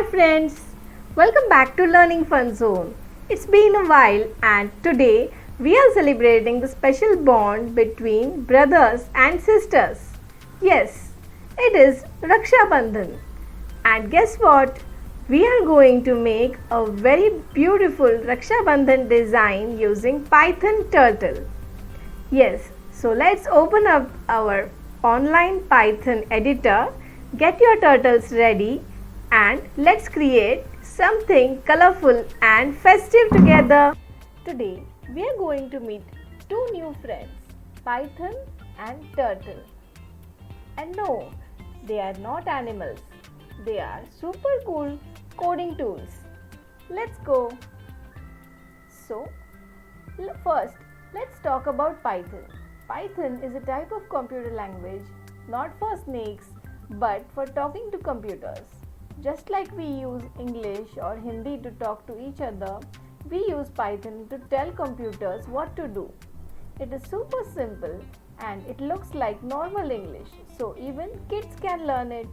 Hi friends, welcome back to Learning Fun Zone. It's been a while and today we are celebrating the special bond between brothers and sisters. Yes, it is Raksha Bandhan. And guess what? We are going to make a very beautiful Raksha Bandhan design using Python turtle. Yes, so let's open up our online Python editor, get your turtles ready, and let's create something colorful and festive together. Today we are going to meet two new friends, Python and Turtle. And no, they are not animals, they are super cool coding tools. Let's go. So, first, let's talk about Python. Python is a type of computer language not for snakes but for talking to computers. Just like we use English or Hindi to talk to each other, we use Python to tell computers what to do. It is super simple and it looks like normal English, so even kids can learn it.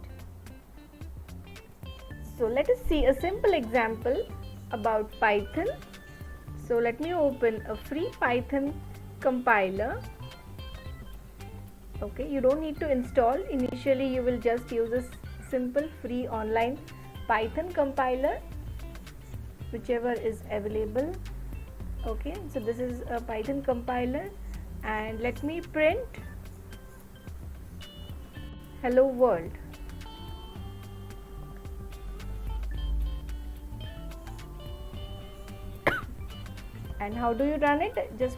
So let us see a simple example about Python. So let me open a free Python compiler. Okay, you don't need to install. Initially you will just use a simple free online Python compiler, whichever is available. Okay, so this is a Python compiler and let me print hello world. And how do you run it? Just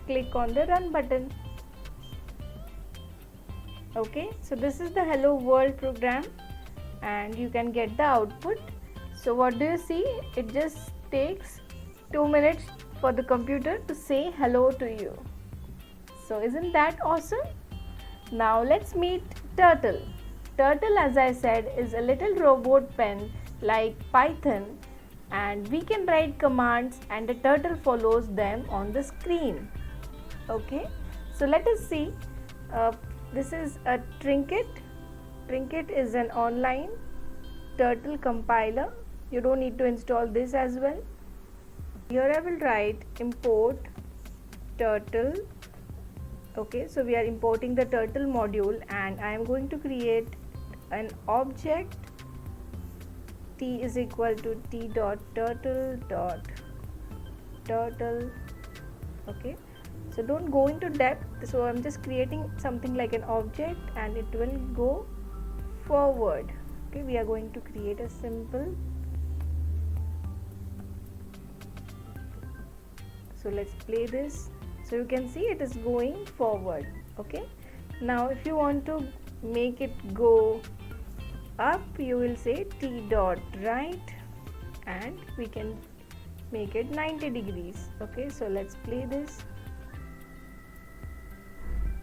click on the run button. Okay, so this is the hello world program and you can get the output. So what do you see? It just takes 2 minutes for the computer to say hello to you. So isn't that awesome? Now let's meet Turtle. Turtle, as I said, is a little robot pen like Python, and we can write commands and the turtle follows them on the screen. Okay, so let us see. This is a Trinket. Trinket is an online turtle compiler. You don't need to install this as well. Here I will write import turtle. Okay, so we are importing the turtle module and I am going to create an object. T is equal to t.turtle.Turtle. Okay, so don't go into depth. So I'm just creating something like an object and it will go forward. Okay, we are going to create a simple. So let's play this. So you can see it is going forward. Okay, now if you want to make it go up, you will say t.right and we can make it 90 degrees. Okay, so let's play this.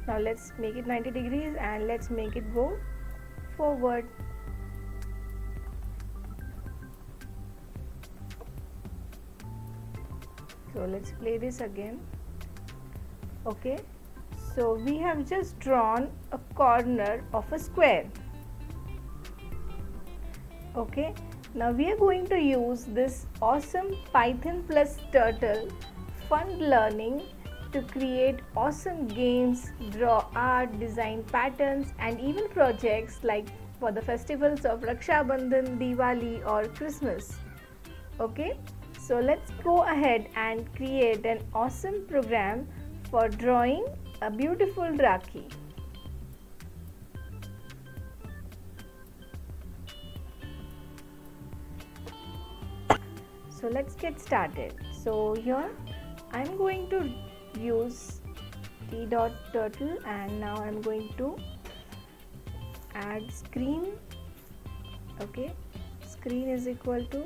Now let's make it 90 degrees and let's make it go forward. So let's play this again. Okay, so we have just drawn a corner of a square. Okay, now we are going to use this awesome Python plus Turtle fun learning to create awesome games, draw art, design patterns and even projects like for the festivals of Raksha Bandhan, Diwali or Christmas. Okay, so let's go ahead and create an awesome program for drawing a beautiful rakhi. So let's get started. So here I am going to use t.turtle and now I am going to add screen. Okay, screen is equal to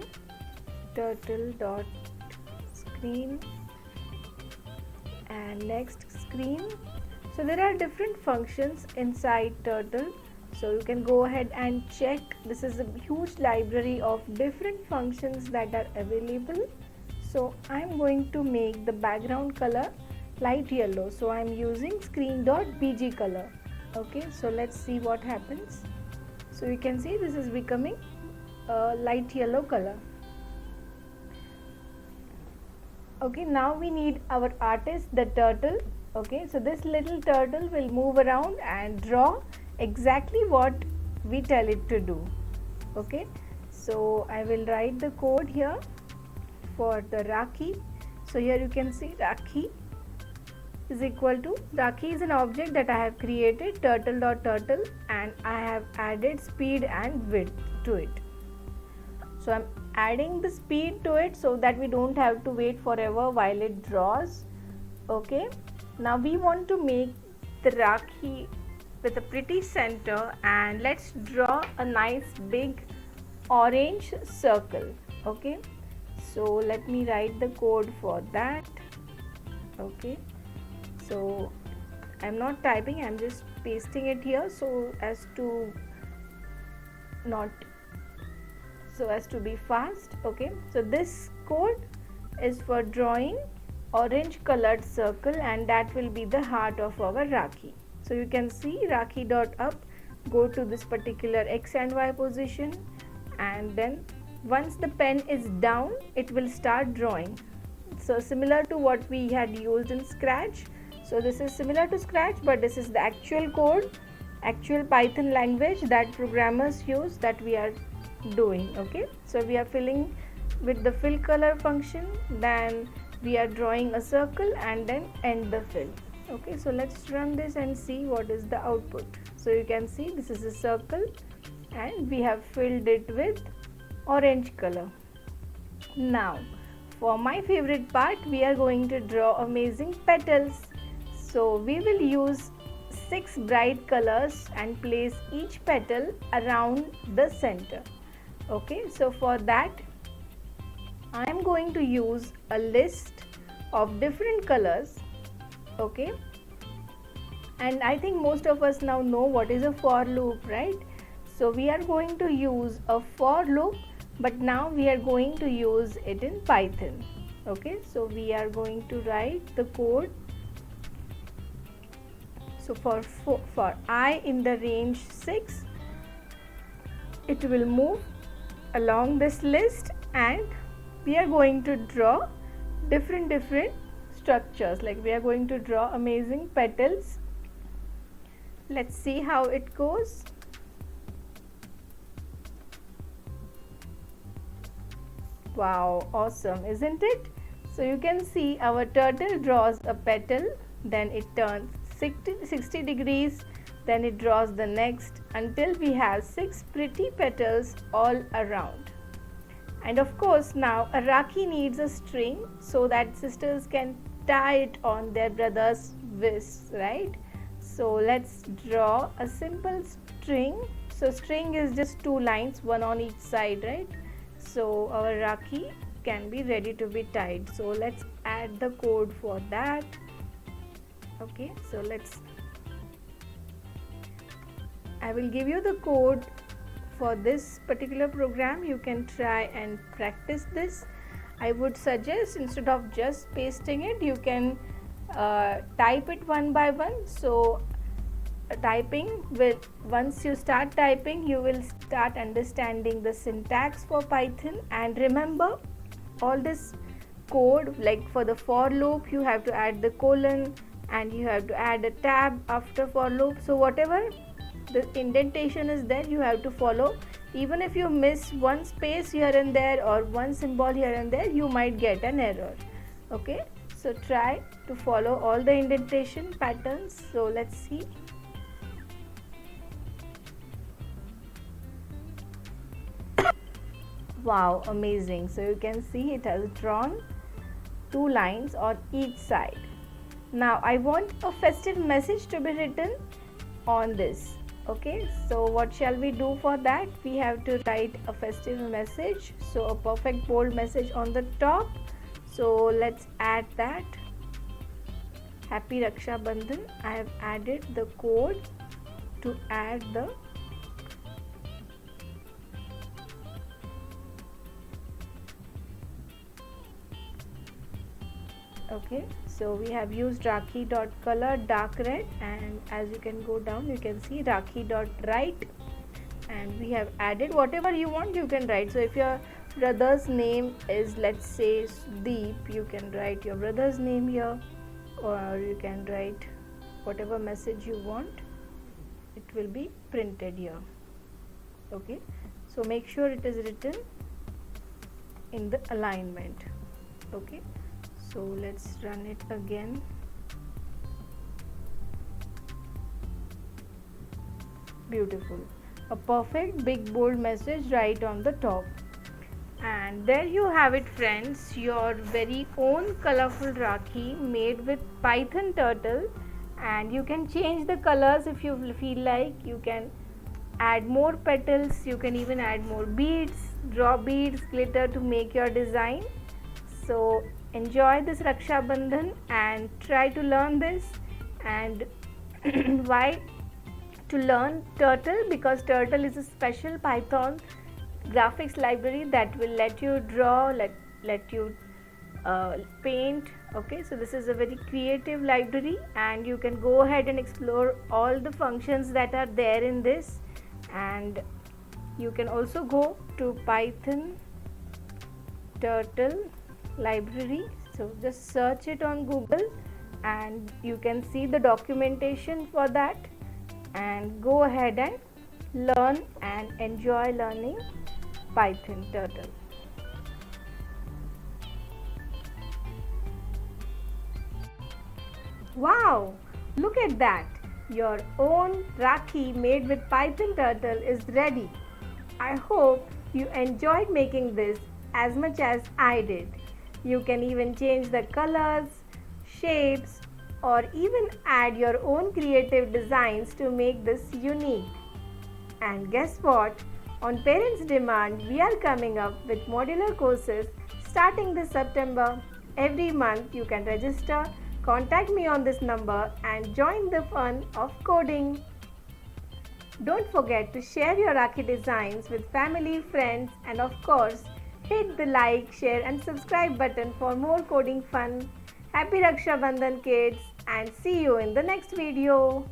turtle.Screen and next screen. So there are different functions inside turtle, so you can go ahead and check. This is a huge library of different functions that are available. So I am going to make the background color light yellow, so I am using screen.bgcolor. Okay, so let's see what happens. So you can see this is becoming a light yellow color. Okay, now we need our artist, the turtle. Okay, so this little turtle will move around and draw exactly what we tell it to do. Okay, so I will write the code here for the Rakhi. So here you can see Rakhi is equal to, Rakhi is an object that I have created, turtle.Turtle, and I have added speed and width to it. So I'm adding the speed to it so that we don't have to wait forever while it draws. Okay, now we want to make the Rakhi with a pretty center, and let's draw a nice big orange circle. Okay, so let me write the code for that. Okay, so I'm not typing, I'm just pasting it here so as to be fast. Okay, so this code is for drawing orange colored circle, and that will be the heart of our Rakhi. So you can see rakhi.up, go to this particular X and Y position, and then once the pen is down, it will start drawing. So similar to what we had used in Scratch. So this is similar to Scratch, but this is the actual code, actual Python language that programmers use, that we are doing. Okay, so we are filling with the fill color function, then we are drawing a circle and then end the fill. Okay, so let's run this and see what is the output. So you can see this is a circle and we have filled it with orange color. Now for my favorite part, we are going to draw amazing petals. So we will use 6 bright colors and place each petal around the center. Okay, so for that I am going to use a list of different colors. Okay, and I think most of us now know what is a for loop, right? So we are going to use a for loop, but now we are going to use it in Python. Okay, so we are going to write the code. So for I in the range 6, it will move along this list, and we are going to draw different structures, like we are going to draw amazing petals. Let's see how it goes. Wow, awesome, isn't it? So you can see our turtle draws a petal, then it turns 60 degrees, then it draws the next, until we have 6 pretty petals all around. And of course now a Rakhi needs a string so that sisters can tie it on their brother's wrist, right? So let's draw a simple string. So string is just 2 lines, one on each side, right? So our Rakhi can be ready to be tied. So let's add the code for that. Okay, so I will give you the code for this particular program. You can try and practice this. I would suggest, instead of just pasting it, you can type it one by one. So once you start typing, you will start understanding the syntax for Python. And remember, all this code, like for the for loop, you have to add the colon and you have to add a tab after for loop. So whatever the indentation is there, you have to follow. Even if you miss one space here and there or one symbol here and there, you might get an error. Okay, so try to follow all the indentation patterns. So let's see. Wow, amazing. So you can see it has drawn 2 lines on each side. Now I want a festive message to be written on this. Okay, so what shall we do for that? We have to write a festive message, so a perfect bold message on the top. So let's add that. Happy Raksha Bandhan. I have added the code to add the okay, so we have used rakhi.color dark red, and as you can go down, you can see rakhi.write, and we have added whatever you want, you can write. So if your brother's name is, let's say, Deep, you can write your brother's name here, or you can write whatever message you want. It will be printed here. Okay, so make sure it is written in the alignment. Okay, so let's run it again. Beautiful, a perfect big bold message right on the top. And there you have it, friends, your very own colorful rakhi made with python turtle. And you can change the colors if you feel like. You can add more petals, you can even add more beads, draw beads, glitter to make your design. So enjoy this Raksha Bandhan and try to learn this. And why to learn turtle? Because turtle is a special python graphics library that will let you draw, let you paint. Okay, so this is a very creative library, and you can go ahead and explore all the functions that are there in this. And you can also go to python turtle library. So just search it on Google and you can see the documentation for that, and go ahead and learn and enjoy learning python turtle. Wow, look at that! Your own rakhi made with python turtle is ready. I hope you enjoyed making this as much as I did. You can even change the colors, shapes, or even add your own creative designs to make this unique. And guess what? On parents' demand, we are coming up with modular courses starting this September. Every month you can register, contact me on this number and join the fun of coding. Don't forget to share your Rakhi designs with family, friends, and of course, hit the like, share and subscribe button for more coding fun. Happy Raksha Bandhan, kids, and see you in the next video.